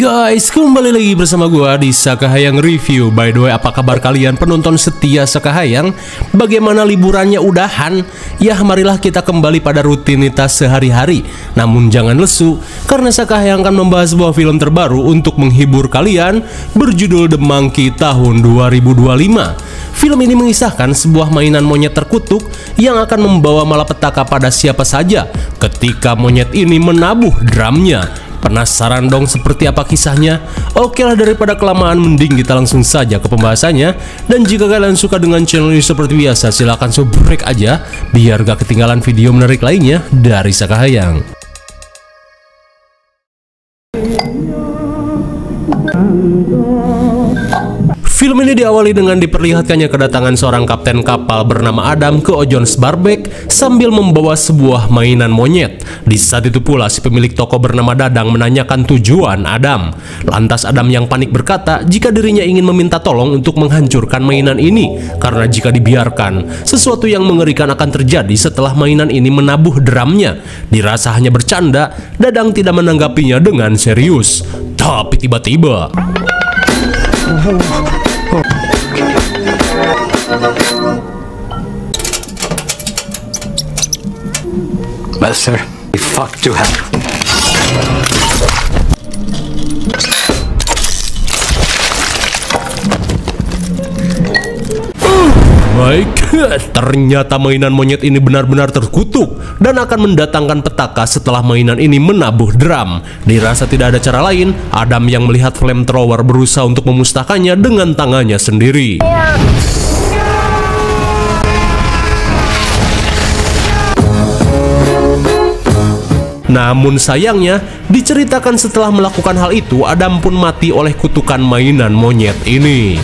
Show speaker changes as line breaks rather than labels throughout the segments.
Guys, kembali lagi bersama gua di Sakahayang Review. By the way, apa kabar kalian penonton setia Sakahayang? Bagaimana liburannya udahan? Ya, marilah kita kembali pada rutinitas sehari-hari. Namun jangan lesu, karena Sakahayang akan membahas sebuah film terbaru untuk menghibur kalian berjudul The Monkey tahun 2025. Film ini mengisahkan sebuah mainan monyet terkutuk yang akan membawa malapetaka pada siapa saja ketika monyet ini menabuh drumnya. Penasaran dong seperti apa kisahnya? Oke lah, daripada kelamaan mending kita langsung saja ke pembahasannya. Dan jika kalian suka dengan channel ini seperti biasa, silahkan subscribe aja biar gak ketinggalan video menarik lainnya dari Sakahayang. Film ini diawali dengan diperlihatkannya kedatangan seorang kapten kapal bernama Adam ke Ojon's Barbek sambil membawa sebuah mainan monyet. Di saat itu pula si pemilik toko bernama Dadang menanyakan tujuan Adam. Lantas Adam yang panik berkata jika dirinya ingin meminta tolong untuk menghancurkan mainan ini, karena jika dibiarkan, sesuatu yang mengerikan akan terjadi setelah mainan ini menabuh drumnya. Dirasa hanya bercanda, Dadang tidak menanggapinya dengan serius. Tapi tiba-tiba
Well, sir, we fucked to hell.
My God, ternyata mainan monyet ini benar-benar terkutuk dan akan mendatangkan petaka setelah mainan ini menabuh drum. Dirasa tidak ada cara lain, Adam yang melihat flamethrower berusaha untuk memusnahkannya dengan tangannya sendiri. Namun sayangnya, diceritakan setelah melakukan hal itu, Adam pun mati oleh kutukan mainan monyet ini.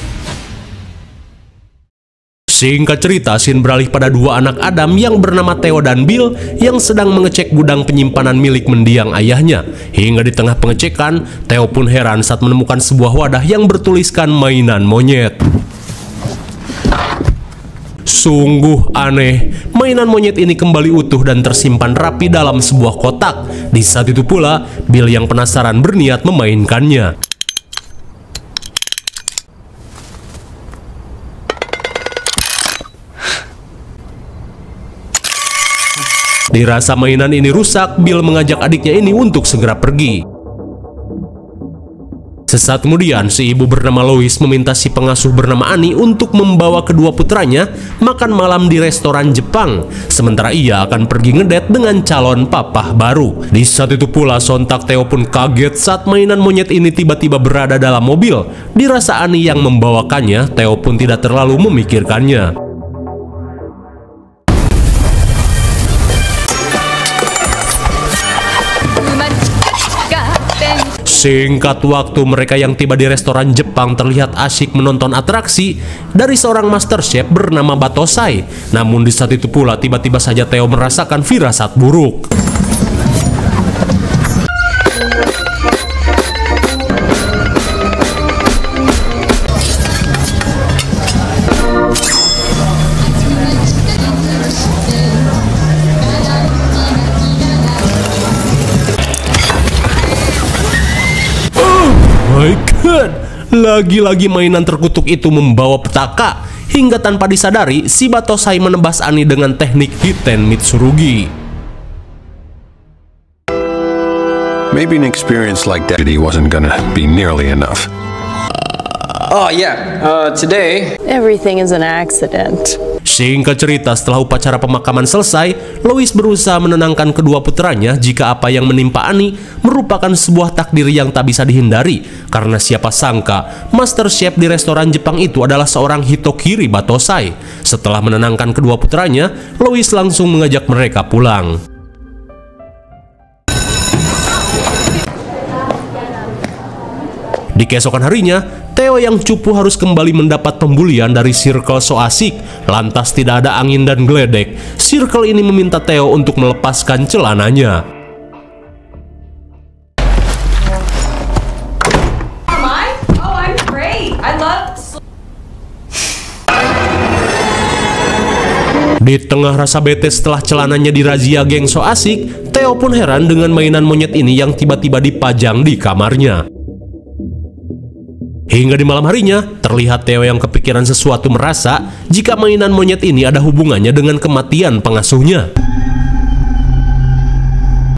Singkat cerita, scene beralih pada dua anak Adam yang bernama Theo dan Bill yang sedang mengecek gudang penyimpanan milik mendiang ayahnya. Hingga di tengah pengecekan, Theo pun heran saat menemukan sebuah wadah yang bertuliskan mainan monyet. Sungguh aneh, mainan monyet ini kembali utuh dan tersimpan rapi dalam sebuah kotak. Di saat itu pula, Bill yang penasaran berniat memainkannya. Dirasa mainan ini rusak, Bill mengajak adiknya ini untuk segera pergi. Sesaat kemudian, si ibu bernama Lois meminta si pengasuh bernama Annie untuk membawa kedua putranya makan malam di restoran Jepang. Sementara ia akan pergi ngedet dengan calon papah baru. Di saat itu pula, sontak Theo pun kaget saat mainan monyet ini tiba-tiba berada dalam mobil. Dirasa Annie yang membawakannya, Theo pun tidak terlalu memikirkannya. Singkat waktu, mereka yang tiba di restoran Jepang terlihat asyik menonton atraksi dari seorang master chef bernama Batosai. Namun di saat itu pula tiba-tiba saja Theo merasakan firasat buruk. My God, lagi-lagi mainan terkutuk itu membawa petaka. Hingga tanpa disadari, si Batosai menebas Annie dengan teknik Hiten Mitsurugi.
Maybe an experience like that wasn't gonna be nearly enough.
Today everything is an accident.
Singkat cerita, setelah upacara pemakaman selesai, Lois berusaha menenangkan kedua putranya jika apa yang menimpa Annie merupakan sebuah takdir yang tak bisa dihindari. Karena siapa sangka, master chef di restoran Jepang itu adalah seorang Hitokiri Batosai. Setelah menenangkan kedua putranya, Lois langsung mengajak mereka pulang. Di keesokan harinya, Theo yang cupu harus kembali mendapat pembulian dari Circle so asik. Lantas tidak ada angin dan geledek. Circle ini meminta Theo untuk melepaskan celananya. Di tengah rasa bete setelah celananya dirazia geng so asik, Theo pun heran dengan mainan monyet ini yang tiba-tiba dipajang di kamarnya. Hingga di malam harinya, terlihat Theo yang kepikiran sesuatu merasa jika mainan monyet ini ada hubungannya dengan kematian pengasuhnya.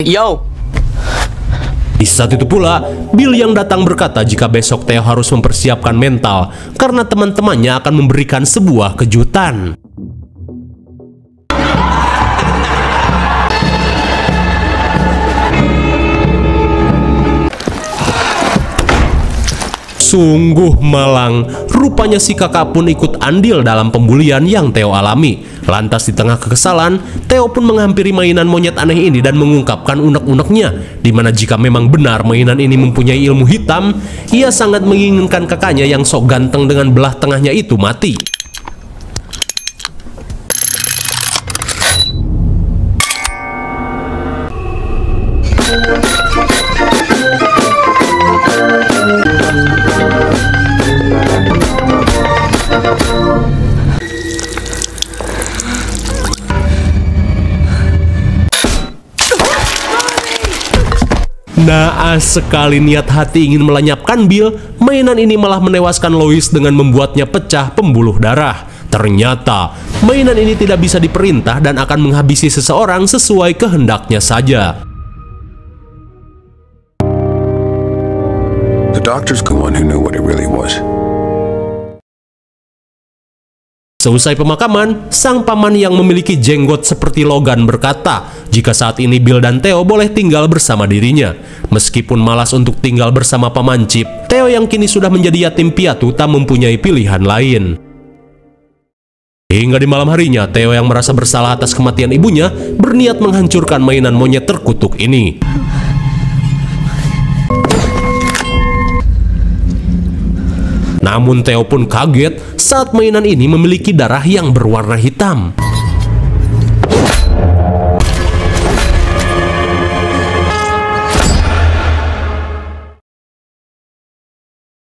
Yo!
Di saat itu pula, Bill yang datang berkata jika besok Theo harus mempersiapkan mental karena teman-temannya akan memberikan sebuah kejutan. Sungguh malang, rupanya si kakak pun ikut andil dalam pembulian yang Theo alami. Lantas di tengah kekesalan, Theo pun menghampiri mainan monyet aneh ini dan mengungkapkan unek-uneknya, dimana jika memang benar mainan ini mempunyai ilmu hitam, ia sangat menginginkan kakaknya yang sok ganteng dengan belah tengahnya itu mati. Naas sekali niat hati ingin melenyapkan Bill, mainan ini malah menewaskan Lois dengan membuatnya pecah pembuluh darah. Ternyata, mainan ini tidak bisa diperintah dan akan menghabisi seseorang sesuai kehendaknya saja.
The doctor's the one who knew what it really was.
Seusai pemakaman, sang paman yang memiliki jenggot seperti Logan berkata jika saat ini Bill dan Theo boleh tinggal bersama dirinya. Meskipun malas untuk tinggal bersama paman Chip, Theo yang kini sudah menjadi yatim piatu tak mempunyai pilihan lain. Hingga di malam harinya, Theo yang merasa bersalah atas kematian ibunya berniat menghancurkan mainan monyet terkutuk ini. Namun Theo pun kaget saat mainan ini memiliki darah yang berwarna hitam.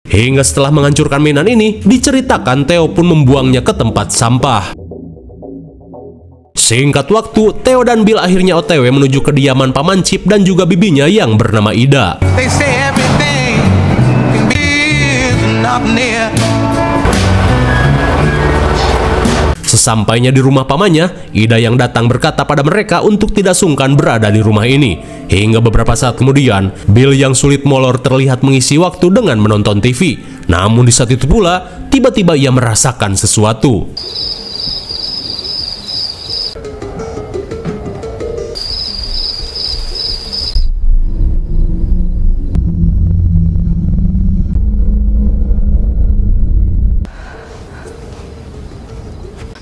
Hingga setelah menghancurkan mainan ini, diceritakan Theo pun membuangnya ke tempat sampah. Singkat waktu, Theo dan Bill akhirnya OTW menuju kediaman paman Chip dan juga bibinya yang bernama Ida. Sesampainya di rumah pamannya, Ida yang datang berkata pada mereka untuk tidak sungkan berada di rumah ini. Hingga beberapa saat kemudian, Bill yang sulit molor terlihat mengisi waktu dengan menonton TV. Namun di saat itu pula, tiba-tiba ia merasakan sesuatu.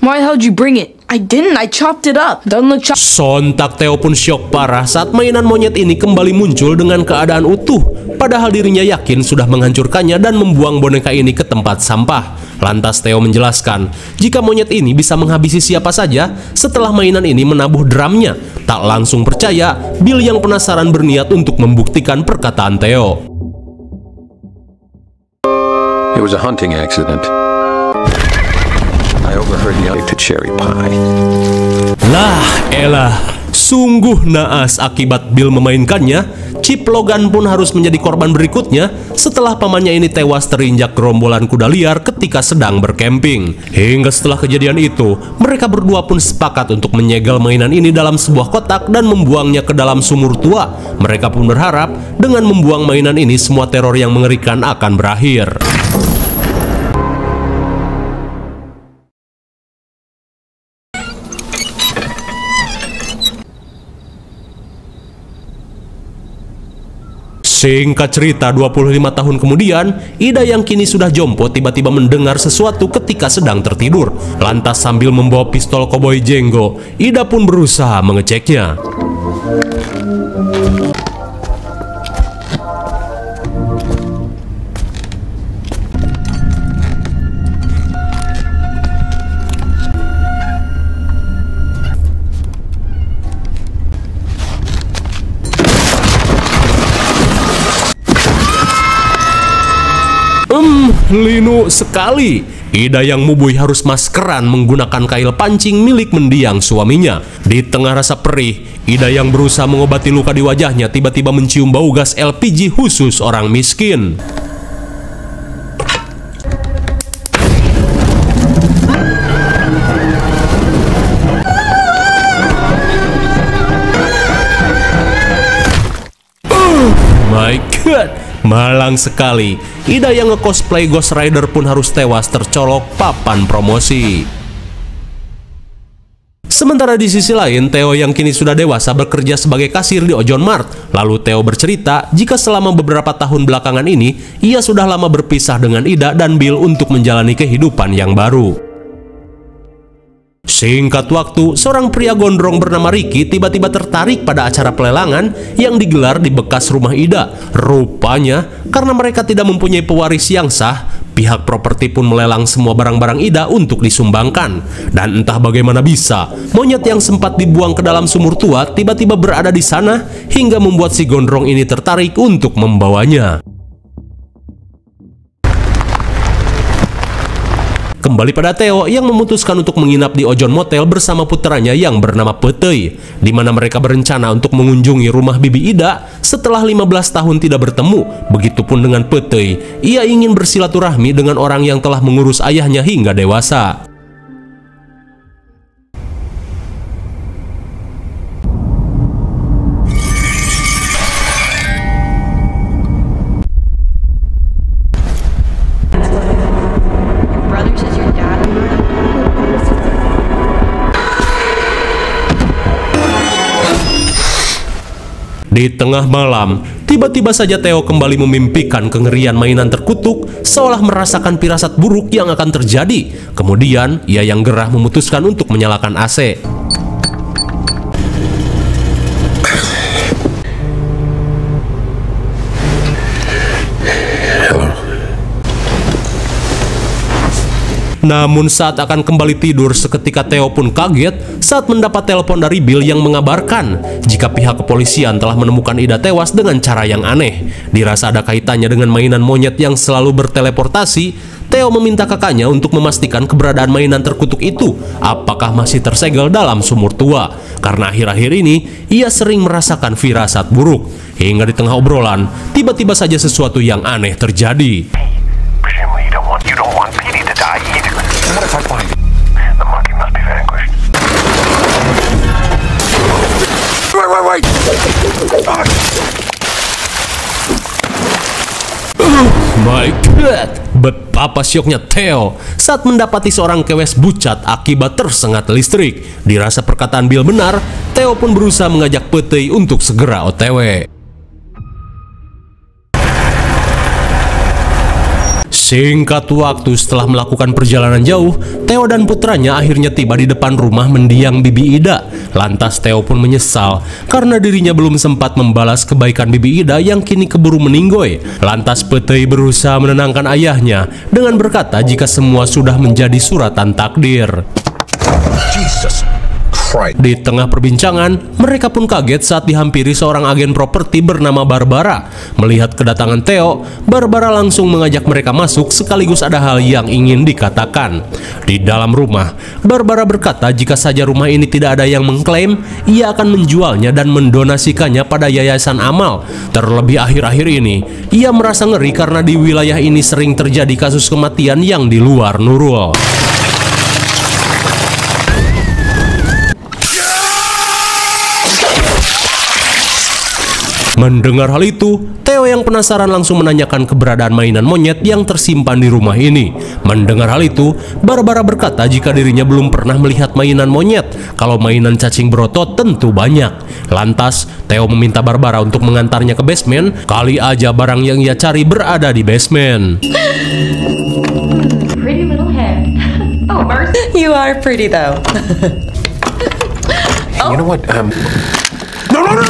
Why the hell did you bring it? I didn't, I chopped it up. Doesn't look chopped.
Sontak Theo pun syok parah saat mainan monyet ini kembali muncul dengan keadaan utuh. Padahal dirinya yakin sudah menghancurkannya dan membuang boneka ini ke tempat sampah. Lantas Theo menjelaskan, jika monyet ini bisa menghabisi siapa saja, setelah mainan ini menabuh drumnya. Tak langsung percaya, Bill yang penasaran berniat untuk membuktikan perkataan Theo.
It was a hunting accident. I overheard the other to cherry pie.
Lah elah, sungguh naas akibat Bill memainkannya. Chip Logan pun harus menjadi korban berikutnya setelah pamannya ini tewas terinjak gerombolan kuda liar ketika sedang berkemping. Hingga setelah kejadian itu, mereka berdua pun sepakat untuk menyegel mainan ini dalam sebuah kotak dan membuangnya ke dalam sumur tua. Mereka pun berharap dengan membuang mainan ini semua teror yang mengerikan akan berakhir. Singkat cerita, 25 tahun kemudian, Ida yang kini sudah jompo tiba-tiba mendengar sesuatu ketika sedang tertidur. Lantas sambil membawa pistol koboi Django, Ida pun berusaha mengeceknya. Linu sekali. Ida yang mubui harus maskeran menggunakan kail pancing milik mendiang suaminya. Di tengah rasa perih, Ida yang berusaha mengobati luka di wajahnya tiba-tiba mencium bau gas LPG khusus orang miskin. Malang sekali, Ida yang nge-cosplay Ghost Rider pun harus tewas tercolok papan promosi. Sementara di sisi lain, Theo yang kini sudah dewasa bekerja sebagai kasir di Ojon Mart. Lalu Theo bercerita jika selama beberapa tahun belakangan ini, ia sudah lama berpisah dengan Ida dan Bill untuk menjalani kehidupan yang baru. Singkat waktu, seorang pria gondrong bernama Ricky tiba-tiba tertarik pada acara pelelangan yang digelar di bekas rumah Ida. Rupanya, karena mereka tidak mempunyai pewaris yang sah, pihak properti pun melelang semua barang-barang Ida untuk disumbangkan. Dan entah bagaimana bisa, monyet yang sempat dibuang ke dalam sumur tua tiba-tiba berada di sana hingga membuat si gondrong ini tertarik untuk membawanya. Kembali pada Theo yang memutuskan untuk menginap di Ojon Motel bersama putranya yang bernama Petey, di mana mereka berencana untuk mengunjungi rumah Bibi Ida setelah 15 tahun tidak bertemu. Begitupun dengan Petey, ia ingin bersilaturahmi dengan orang yang telah mengurus ayahnya hingga dewasa. Di tengah malam, tiba-tiba saja Theo kembali memimpikan kengerian mainan terkutuk, seolah merasakan firasat buruk yang akan terjadi. Kemudian, ia yang gerah memutuskan untuk menyalakan AC. Namun saat akan kembali tidur, seketika Theo pun kaget saat mendapat telepon dari Bill yang mengabarkan jika pihak kepolisian telah menemukan Ida tewas dengan cara yang aneh. Dirasa ada kaitannya dengan mainan monyet yang selalu berteleportasi. Theo meminta kakaknya untuk memastikan keberadaan mainan terkutuk itu apakah masih tersegel dalam sumur tua. Karena akhir-akhir ini ia sering merasakan firasat buruk. Hingga di tengah obrolan, tiba-tiba saja sesuatu yang aneh terjadi.
You don't want Petey to die either. What if I find it? The monkey must be vanquished. Wait!
Oh my god! Betapa syoknya Theo saat mendapati seorang kewes bucat akibat tersengat listrik. Dirasa perkataan Bill benar, Theo pun berusaha mengajak Petey untuk segera OTW. Singkat waktu setelah melakukan perjalanan jauh, Theo dan putranya akhirnya tiba di depan rumah mendiang Bibi Ida. Lantas Theo pun menyesal karena dirinya belum sempat membalas kebaikan Bibi Ida yang kini keburu meninggoy. Lantas Petey berusaha menenangkan ayahnya dengan berkata jika semua sudah menjadi suratan takdir.
Jesus.
Di tengah perbincangan, mereka pun kaget saat dihampiri seorang agen properti bernama Barbara. Melihat kedatangan Theo, Barbara langsung mengajak mereka masuk sekaligus ada hal yang ingin dikatakan. Di dalam rumah, Barbara berkata jika saja rumah ini tidak ada yang mengklaim, ia akan menjualnya dan mendonasikannya pada yayasan amal. Terlebih akhir-akhir ini, ia merasa ngeri karena di wilayah ini sering terjadi kasus kematian yang di luar Nurul. Mendengar hal itu, Theo yang penasaran langsung menanyakan keberadaan mainan monyet yang tersimpan di rumah ini. Mendengar hal itu, Barbara berkata jika dirinya belum pernah melihat mainan monyet. Kalau mainan cacing berotot tentu banyak. Lantas, Theo meminta Barbara untuk mengantarnya ke basement. Kali aja barang yang ia cari berada di basement.
Pretty little head. Oh, Mercy.
You are pretty though.
You know what?
No.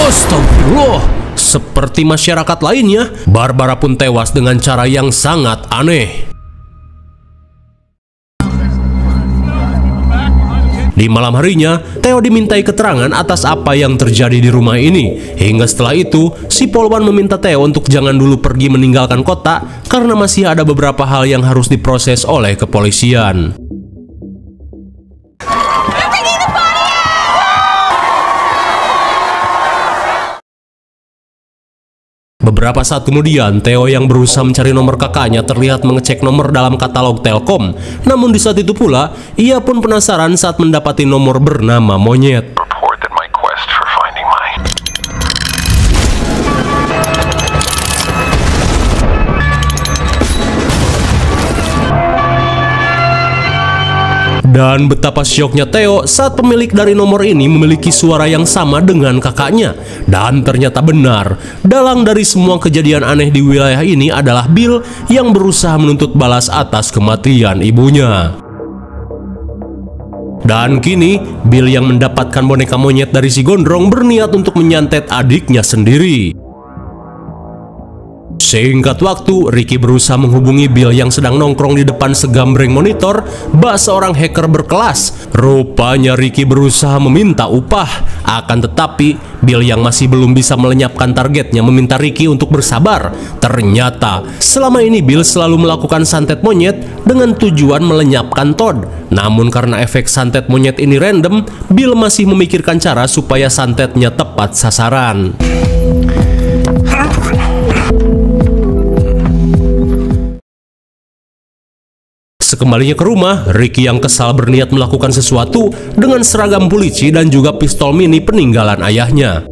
Astagfirullah. Seperti masyarakat lainnya, Barbara pun tewas dengan cara yang sangat aneh. Di malam harinya, Theo dimintai keterangan atas apa yang terjadi di rumah ini. Hingga setelah itu, si Polwan meminta Theo untuk jangan dulu pergi meninggalkan kota karena masih ada beberapa hal yang harus diproses oleh kepolisian. Beberapa saat kemudian, Theo yang berusaha mencari nomor kakaknya terlihat mengecek nomor dalam katalog Telkom. Namun di saat itu pula, ia pun penasaran saat mendapati nomor bernama monyet.
Report that my quest for finding my...
Dan betapa syoknya Theo saat pemilik dari nomor ini memiliki suara yang sama dengan kakaknya. Dan ternyata benar, dalang dari semua kejadian aneh di wilayah ini adalah Bill yang berusaha menuntut balas atas kematian ibunya. Dan kini, Bill yang mendapatkan boneka monyet dari si gondrong berniat untuk menyantet adiknya sendiri. Singkat waktu, Ricky berusaha menghubungi Bill yang sedang nongkrong di depan segambreng monitor bak seorang hacker berkelas. Rupanya Ricky berusaha meminta upah. Akan tetapi, Bill yang masih belum bisa melenyapkan targetnya meminta Ricky untuk bersabar. Ternyata, selama ini Bill selalu melakukan santet monyet dengan tujuan melenyapkan Todd. Namun karena efek santet monyet ini random, Bill masih memikirkan cara supaya santetnya tepat sasaran. Sekembalinya ke rumah, Ricky yang kesal berniat melakukan sesuatu dengan seragam polisi dan juga pistol mini peninggalan ayahnya.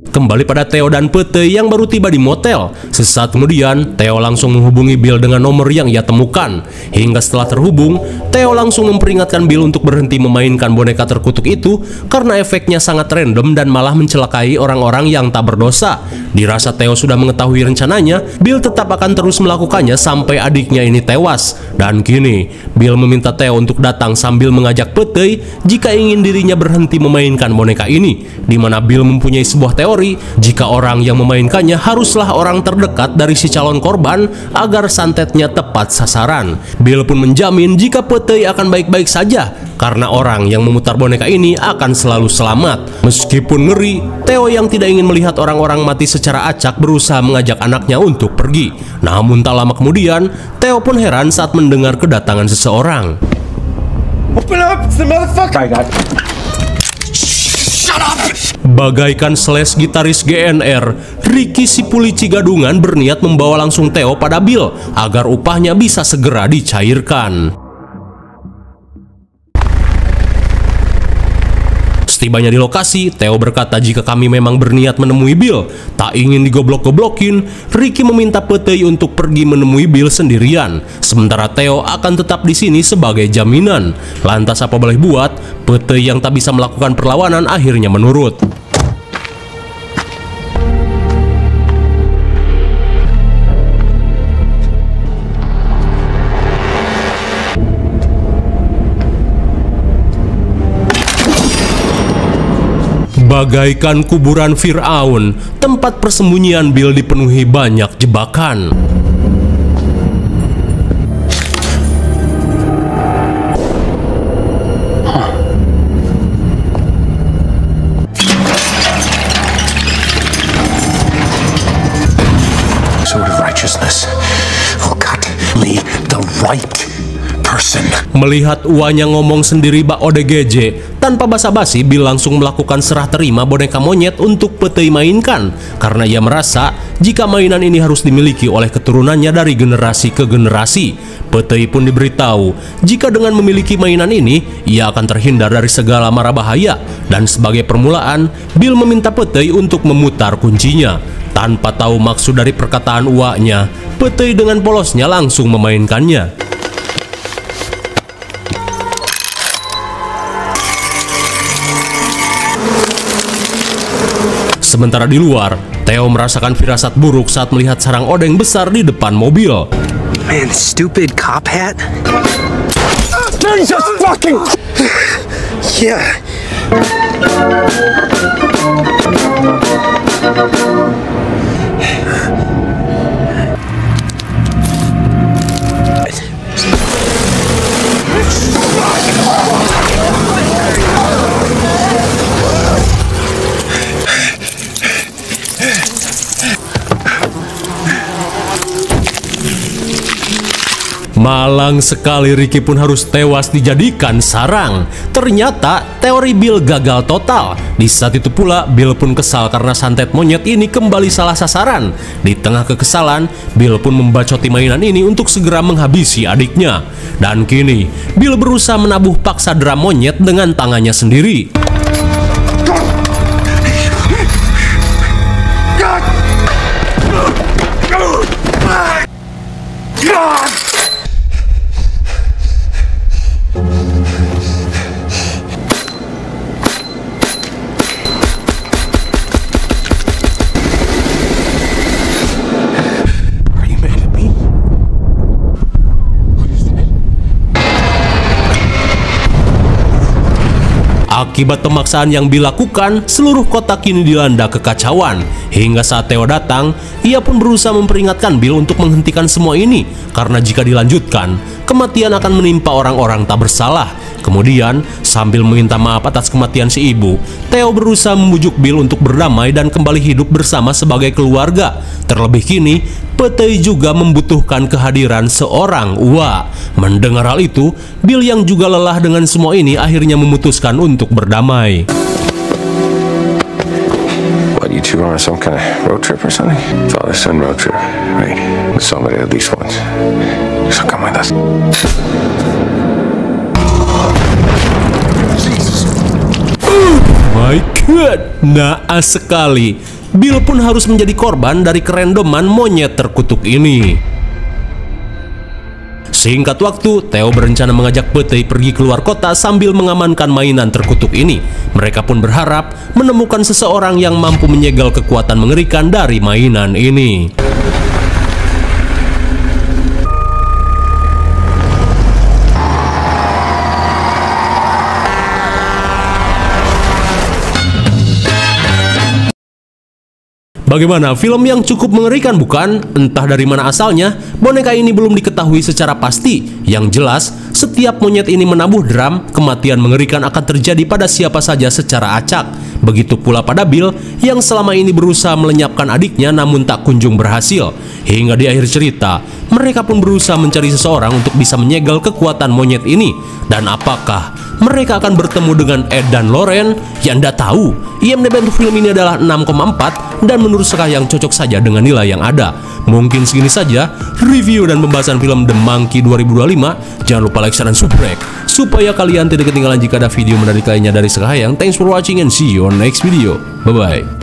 Kembali pada Theo dan Pete yang baru tiba di motel. Sesaat kemudian, Theo langsung menghubungi Bill dengan nomor yang ia temukan. Hingga setelah terhubung, Theo langsung memperingatkan Bill untuk berhenti memainkan boneka terkutuk itu karena efeknya sangat random dan malah mencelakai orang-orang yang tak berdosa. Dirasa Theo sudah mengetahui rencananya, Bill tetap akan terus melakukannya sampai adiknya ini tewas. Dan kini, Bill meminta Theo untuk datang sambil mengajak Pete jika ingin dirinya berhenti memainkan boneka ini, di mana Bill mempunyai sebuah teori jika orang yang memainkannya haruslah orang terdekat dari si calon korban agar santetnya tepat sasaran. Bill pun menjamin jika Pete akan baik-baik saja karena orang yang memutar boneka ini akan selalu selamat. Meskipun ngeri, Theo yang tidak ingin melihat orang-orang mati secara acak berusaha mengajak anaknya untuk pergi. Namun tak lama kemudian, Theo pun heran saat mendengar kedatangan seseorang.
Open up, it's the motherfucker!
Bagaikan slash gitaris GNR, Ricky si polisi gadungan berniat membawa langsung Theo pada Bill agar upahnya bisa segera dicairkan. Setibanya di lokasi, Theo berkata jika kami memang berniat menemui Bill, tak ingin digoblok-goblokin, Ricky meminta Pete untuk pergi menemui Bill sendirian. Sementara Theo akan tetap di sini sebagai jaminan. Lantas apa boleh buat, Pete yang tak bisa melakukan perlawanan akhirnya menurut. Bagaikan kuburan Fir'aun, tempat persembunyian Bill dipenuhi banyak jebakan.
Sort of righteousness. Oh God, lead the right person.
Melihat uanya ngomong sendiri bak ODGJ, tanpa basa-basi Bill langsung melakukan serah terima boneka monyet untuk Pete mainkan karena ia merasa jika mainan ini harus dimiliki oleh keturunannya dari generasi ke generasi. Pete pun diberitahu jika dengan memiliki mainan ini ia akan terhindar dari segala mara bahaya, dan sebagai permulaan Bill meminta Pete untuk memutar kuncinya. Tanpa tahu maksud dari perkataan uaknya, Pete dengan polosnya langsung memainkannya. Sementara di luar, Theo merasakan firasat buruk saat melihat sarang odeng besar di depan mobil.
Man, stupid cop hat. Jesus fucking... Yeah.
Malang sekali, Ricky pun harus tewas dijadikan sarang. Ternyata teori Bill gagal total. Di saat itu pula Bill pun kesal karena santet monyet ini kembali salah sasaran. Di tengah kekesalan, Bill pun membacoti mainan ini untuk segera menghabisi adiknya. Dan kini Bill berusaha menabuh paksa drum monyet dengan tangannya sendiri. Akibat pemaksaan yang Bill lakukan, seluruh kota kini dilanda kekacauan. Hingga saat Theo datang, ia pun berusaha memperingatkan Bill untuk menghentikan semua ini, karena jika dilanjutkan, kematian akan menimpa orang-orang tak bersalah. Kemudian, sambil meminta maaf atas kematian si ibu, Theo berusaha membujuk Bill untuk berdamai dan kembali hidup bersama sebagai keluarga. Terlebih kini, Putih juga membutuhkan kehadiran seorang Ua. Mendengar hal itu, Bill yang juga lelah dengan semua ini akhirnya memutuskan untuk berdamai.
What, you two on some kind of road trip or something? Father-son road trip. Right. With somebody at least once. So come with us.
My God, naas sekali. Bill pun harus menjadi korban dari kerendoman monyet terkutuk ini. Singkat waktu, Theo berencana mengajak Putih pergi keluar kota sambil mengamankan mainan terkutuk ini. Mereka pun berharap menemukan seseorang yang mampu menyegel kekuatan mengerikan dari mainan ini. Bagaimana, film yang cukup mengerikan bukan? Entah dari mana asalnya, boneka ini belum diketahui secara pasti. Yang jelas, setiap monyet ini menabuh drum, kematian mengerikan akan terjadi pada siapa saja secara acak. Begitu pula pada Bill yang selama ini berusaha melenyapkan adiknya namun tak kunjung berhasil. Hingga di akhir cerita, mereka pun berusaha mencari seseorang untuk bisa menyegel kekuatan monyet ini. Dan apakah mereka akan bertemu dengan Ed dan Lauren? Ya Anda tahu, IMDb untuk film ini adalah 6,4 dan menurut saya yang cocok saja dengan nilai yang ada. Mungkin segini saja review dan pembahasan film The Monkey 2025. Jangan lupa like, share, dan subscribe supaya kalian tidak ketinggalan jika ada video menarik lainnya dari Sekahayang. Thanks for watching and see you on next video. Bye-bye.